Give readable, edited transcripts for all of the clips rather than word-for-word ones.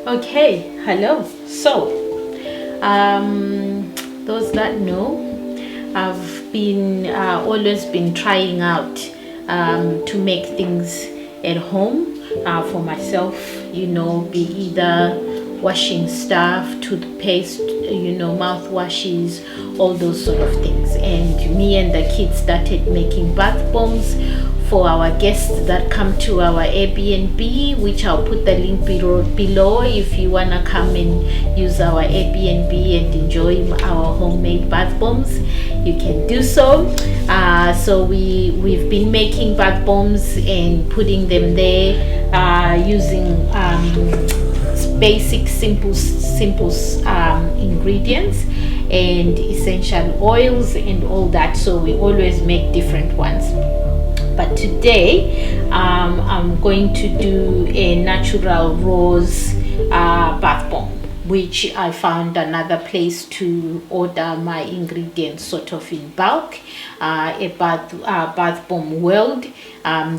Okay, hello. So, those that know, I've been always been trying out to make things at home for myself. Be either washing stuff, toothpaste, mouthwashes, all those sort of things. And me and the kids started making bath bombs for our guests that come to our Airbnb, which I'll put the link below if you want to come and use our Airbnb and enjoy our homemade bath bombs. You can do so. So we've been making bath bombs and putting them there using basic simple ingredients and essential oils and all that. So we always make different ones. But today I'm going to do a natural rose bath bomb, which I found another place to order my ingredients sort of in bulk. A bath bomb world,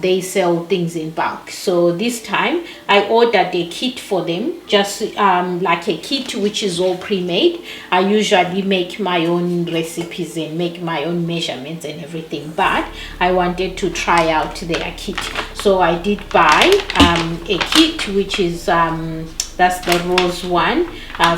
they sell things in bulk. So this time I ordered a kit for them, just like a kit which is all pre-made. I usually make my own recipes and make my own measurements and everything, but I wanted to try out their kit. So I did buy a kit which is that's the rose one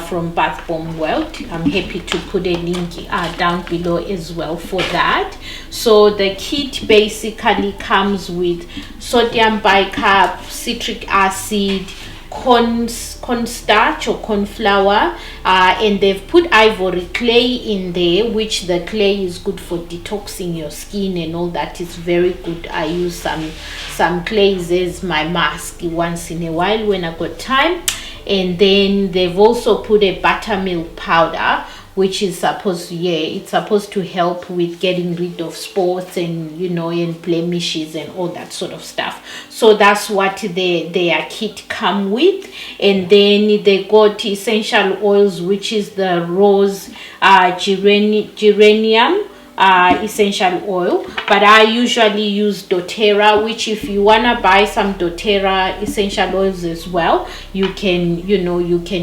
from Bath Bomb World. I'm happy to put a link down below as well for that. So the kit basically comes with sodium bicarb, citric acid, cornstarch or corn flour, and they've put ivory clay in there, which the clay is good for detoxing your skin and all that. Is very good. I use some clays as my mask once in a while when I got time. And then they've also put a buttermilk powder, which is supposed to help with getting rid of spots and and blemishes and all that sort of stuff. So that's what their kit come with. And then they got essential oils, which is the rose geranium essential oil, but I usually use doTERRA, which if you want to buy some doTERRA essential oils as well, you can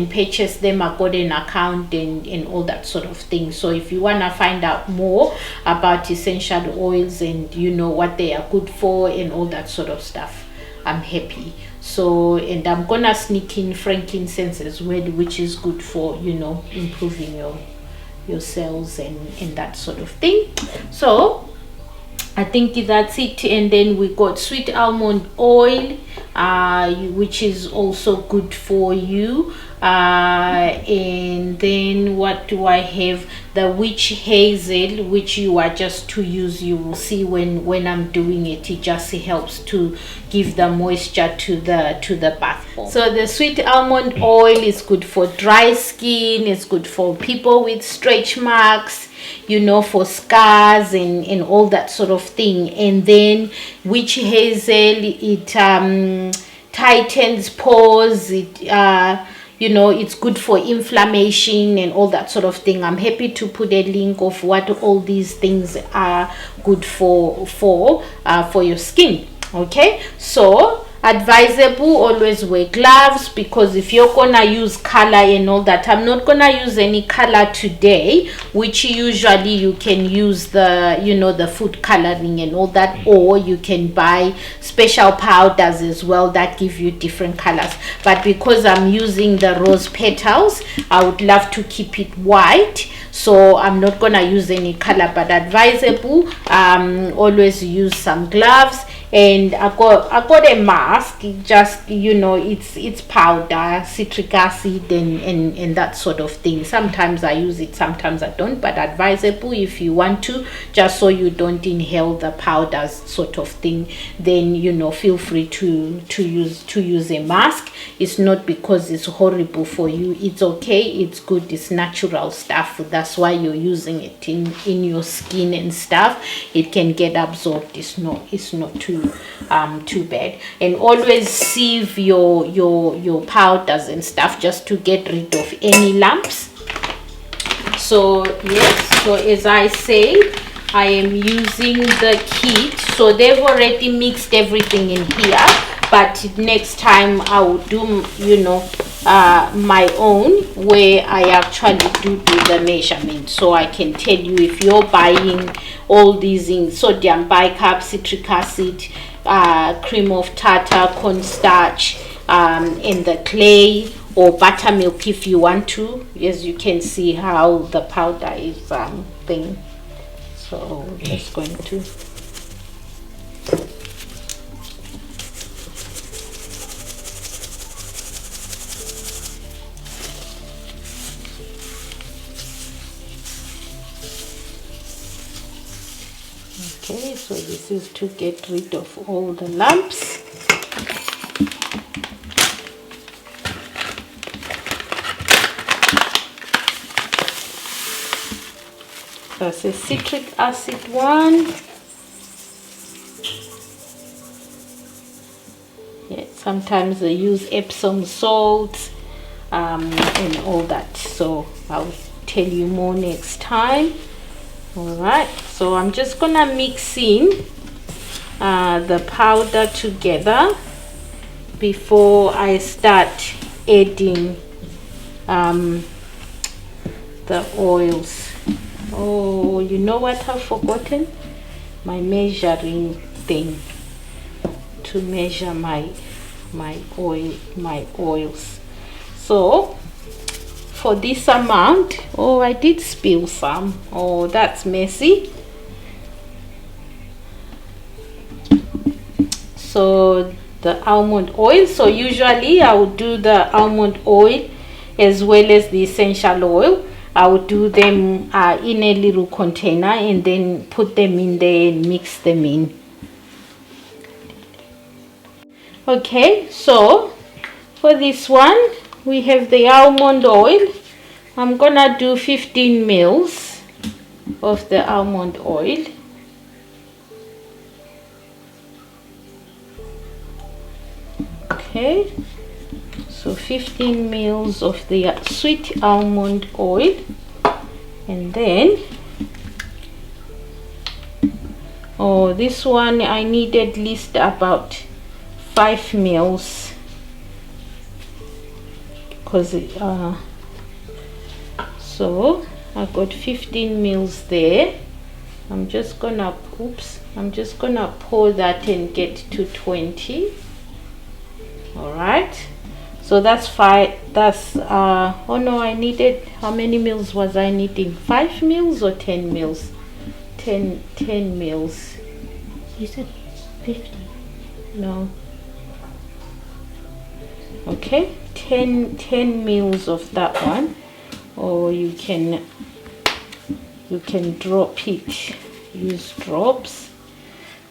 purchase them. I got an account and all that sort of thing. So if you want to find out more about essential oils and what they are good for and all that sort of stuff, I'm happy. So, and I'm gonna sneak in frankincense as well, which is good for improving your cells and that sort of thing. So I think that's it. And then we got sweet almond oil, which is also good for you. And then what do I have? The witch hazel, which you are just to use. You will see when I'm doing it, it just helps to give the moisture to the bath bomb. So the sweet almond oil is good for dry skin. It's good for people with stretch marks, for scars and all that sort of thing. And then witch hazel, it tightens pores. It's good for inflammation and all that sort of thing. I'm happy to put a link of what all these things are good for your skin. Okay, so advisable, always wear gloves, because if you're gonna use color and all that, I'm not gonna use any color today, which usually you can use the food coloring and all that, or you can buy special powders as well that give you different colors. But because I'm using the rose petals, I would love to keep it white, so I'm not gonna use any color, but advisable, always use some gloves. And I got a mask. Just it's powder, citric acid and that sort of thing. Sometimes I use it, sometimes I don't, but advisable if you want to, just so you don't inhale the powders sort of thing, then feel free to use a mask. It's not because it's horrible for you. It's okay, it's good, it's natural stuff. That's why you're using it in your skin and stuff. It can get absorbed. It's not too bad. And always sieve your powders and stuff, just to get rid of any lumps. So yes, so as I said, I am using the kit. So they've already mixed everything in here, but next time I will do my own, where I actually do the measurement, so I can tell you if you're buying all these in sodium bicarb, citric acid, cream of tartar, cornstarch, and the clay, or buttermilk if you want to. As you can see how the powder is thing. So just going to okay, so this is to get rid of all the lumps. That's a citric acid one. Yeah, sometimes they use Epsom salts and all that, so I'll tell you more next time. All right, so I'm just gonna mix in the powder together before I start adding the oils. Oh, you know what I've forgotten? My measuring thing to measure my oils. So for this amount, oh, I did spill some. Oh, that's messy. So the almond oil, so usually I would do the almond oil as well as the essential oil. I would do them in a little container and then put them in there and mix them in. Okay, so for this one we have the almond oil. I'm gonna do 15 mils of the almond oil. Okay, so 15 mils of the sweet almond oil, and then this one I need at least about 5 mils because so I got 15 mils there. I'm just gonna pour that and get to 20. All right, so that's 5. That's oh no, I needed, how many mils was I needing? 5 mils or 10 mils? 10 mils. Is it 50? No. Okay, 10 mils of that one, or you can drop it, use drops.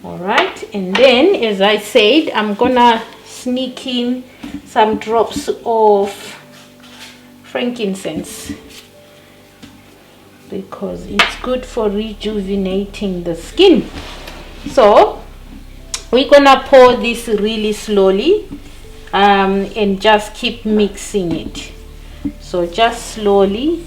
All right, and then as I said, I'm gonna sneak in some drops of frankincense because it's good for rejuvenating the skin. So we're gonna pour this really slowly and just keep mixing it. So just slowly.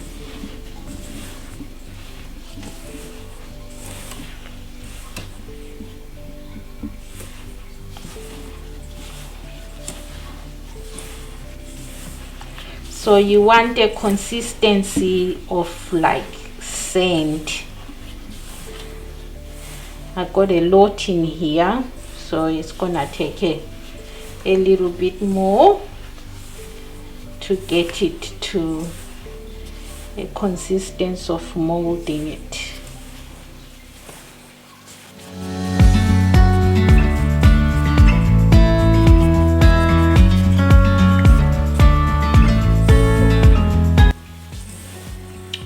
So you want a consistency of like sand. I got a lot in here, so it's gonna take a little bit more to get it to a consistency of molding it.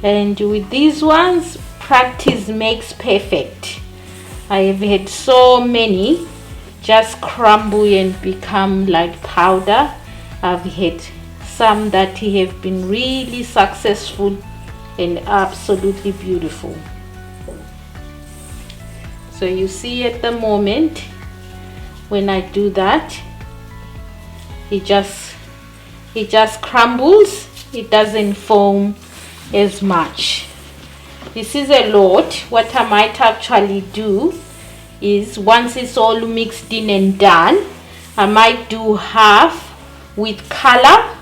And with these ones, practice makes perfect. I have had so many just crumble and become like powder. I've had some that have been really successful and absolutely beautiful. So you see at the moment when I do that, it just crumbles. It doesn't foam as much. This is a lot. What I might actually do is, once it's all mixed in and done, I might do half with color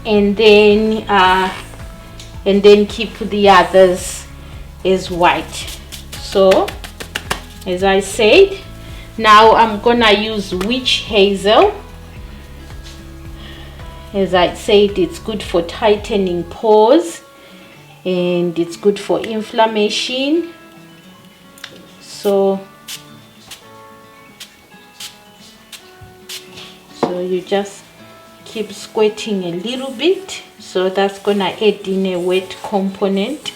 and then keep the others as white. So as I said, now I'm gonna use witch hazel. As I said, it's good for tightening pores and it's good for inflammation. So you just keep squirting a little bit. So that's gonna add in a wet component.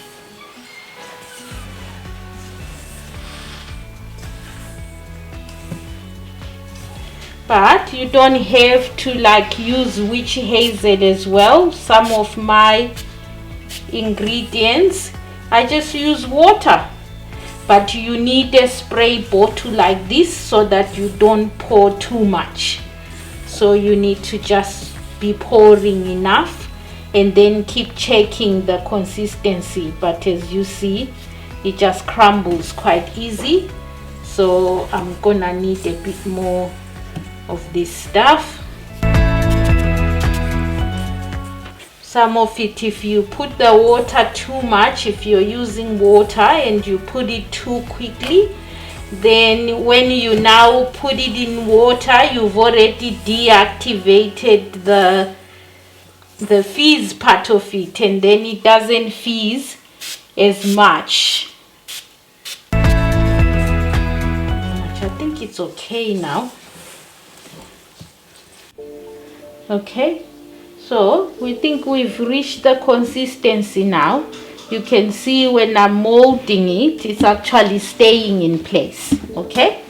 But you don't have to like use witch hazel as well. Some of my ingredients, I just use water, but you need a spray bottle like this so that you don't pour too much. So you need to just be pouring enough and then keep checking the consistency. But as you see, it just crumbles quite easy. So I'm gonna need a bit more of this stuff. Some of it, if you put the water too much, if you're using water and you put it too quickly, then when you now put it in water, you've already deactivated the fizz part of it, and then it doesn't fizz as much. I think it's okay now. Okay, so we think we've reached the consistency now. You can see when I'm molding it, it's actually staying in place. Okay,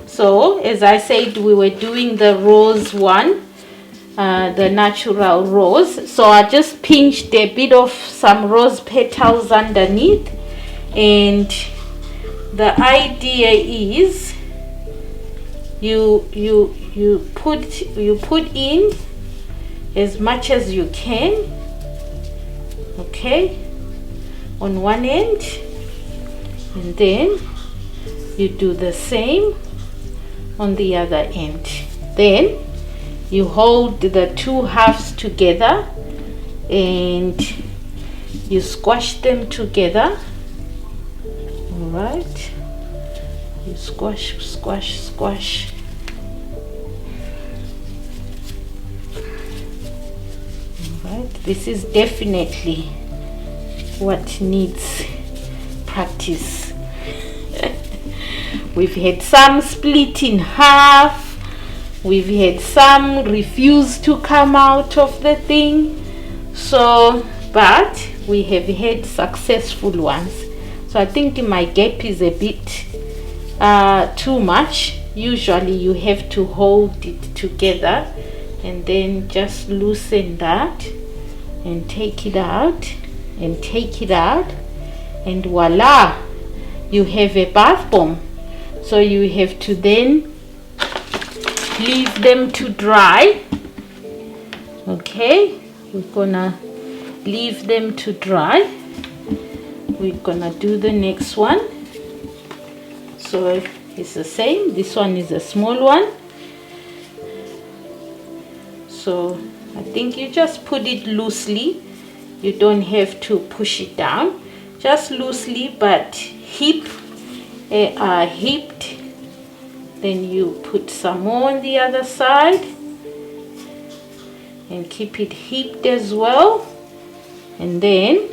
so as I said, we were doing the rose one, the natural rose. So I just pinched a bit of some rose petals underneath, and the idea is you put in as much as you can, okay, on one end, and then you do the same on the other end. Then you hold the two halves together and you squash them together. All right, you squash, squash, squash. This is definitely what needs practice. We've had some split in half, we've had some refuse to come out of the thing, so but we have had successful ones. So I think my gap is a bit too much. Usually you have to hold it together and then just loosen that and take it out and take it out, and voila, you have a bath bomb. So you have to then leave them to dry. Okay, we're gonna leave them to dry. We're gonna do the next one. So it's the same. This one is a small one. So I think you just put it loosely. You don't have to push it down, just loosely, but heaped. Then you put some more on the other side and keep it heaped as well, and then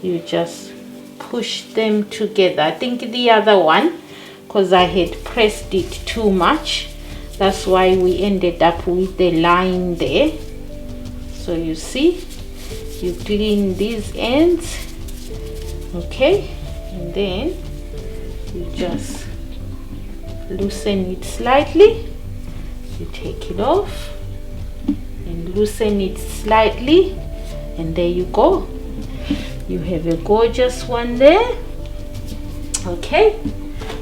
you just push them together. I think the other one, because I had pressed it too much, that's why we ended up with the line there. So you see, you clean these ends, okay, and then you just loosen it slightly. You take it off and loosen it slightly, and there you go. You have a gorgeous one there. Okay,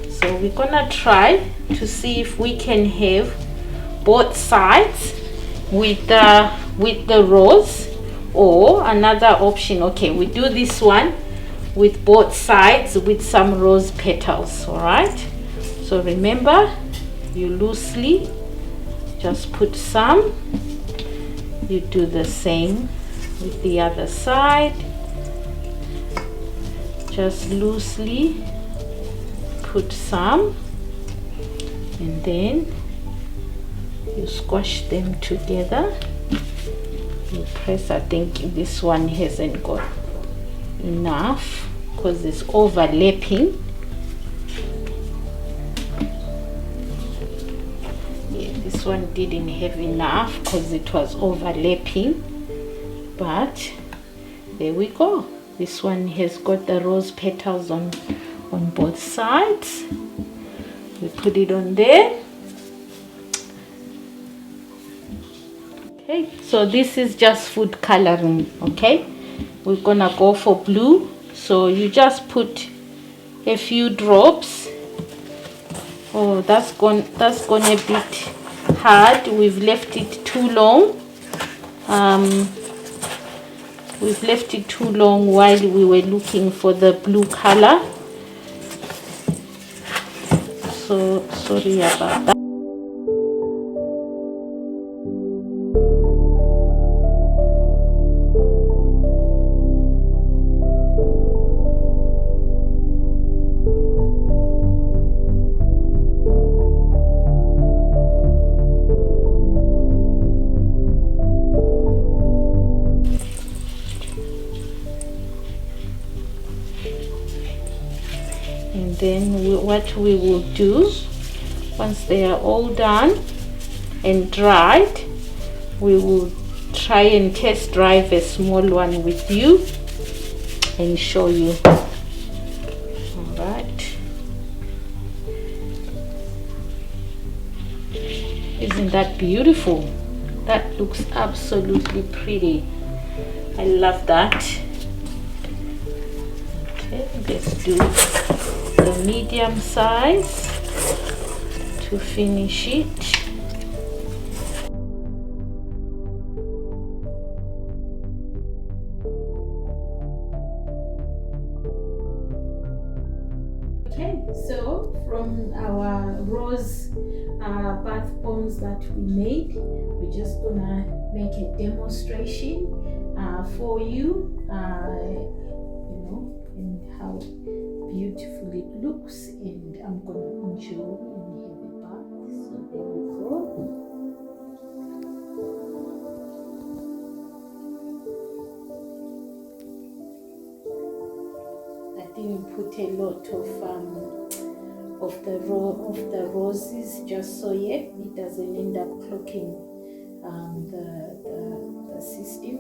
so we're gonna try to see if we can have both sides with the rose, or another option. Okay, we do this one with both sides with some rose petals. All right, so remember, you loosely just put some. You do the same with the other side. Just loosely put some, and then you squash them together. You press. I think this one hasn't got enough because it's overlapping. Yeah, this one didn't have enough because it was overlapping, but there we go. This one has got the rose petals on both sides. We put it on there. Okay, so this is just food coloring. Okay, we're gonna go for blue, so you just put a few drops. Oh, that's gone a bit hard. We've left it too long. We've left it too long while we were looking for the blue color. So sorry about that. And then what we will do, once they are all done and dried, we will try and test drive a small one with you and show you. All right, isn't that beautiful? That looks absolutely pretty. I love that. Okay, let's do the medium size to finish it. Okay, so from our rose bath bombs that we made, we're just gonna make a demonstration for you, and how beautiful it looks, and I'm gonna enjoy and have a bath. So there we go. I didn't put a lot of the roses, just so it doesn't end up clogging the system.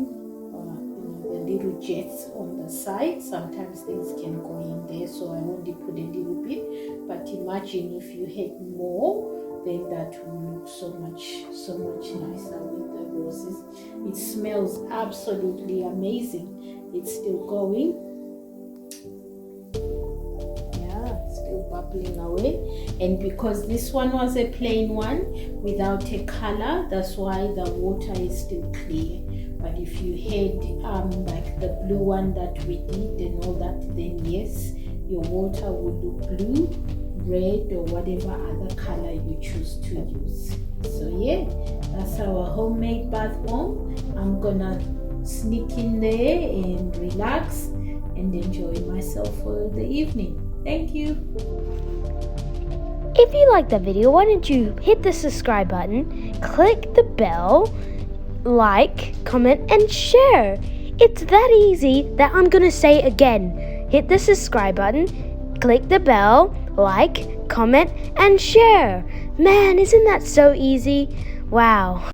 The little jets on the side, sometimes things can go in there, so I only put a little bit. But imagine if you had more, then that would look so much nicer with the roses. It smells absolutely amazing. It's still going. Yeah, it's still bubbling away. And because this one was a plain one without a color, that's why the water is still clear. But if you had like the blue one that we did and all that, then yes, your water would look blue, red, or whatever other color you choose to use. So yeah, that's our homemade bath bomb. I'm gonna sneak in there and relax and enjoy myself for the evening. Thank you. If you liked the video, why don't you hit the subscribe button, click the bell, like, comment, and share. It's that easy that I'm gonna say again. Hit the subscribe button, click the bell, like, comment, and share. Man, isn't that so easy? Wow.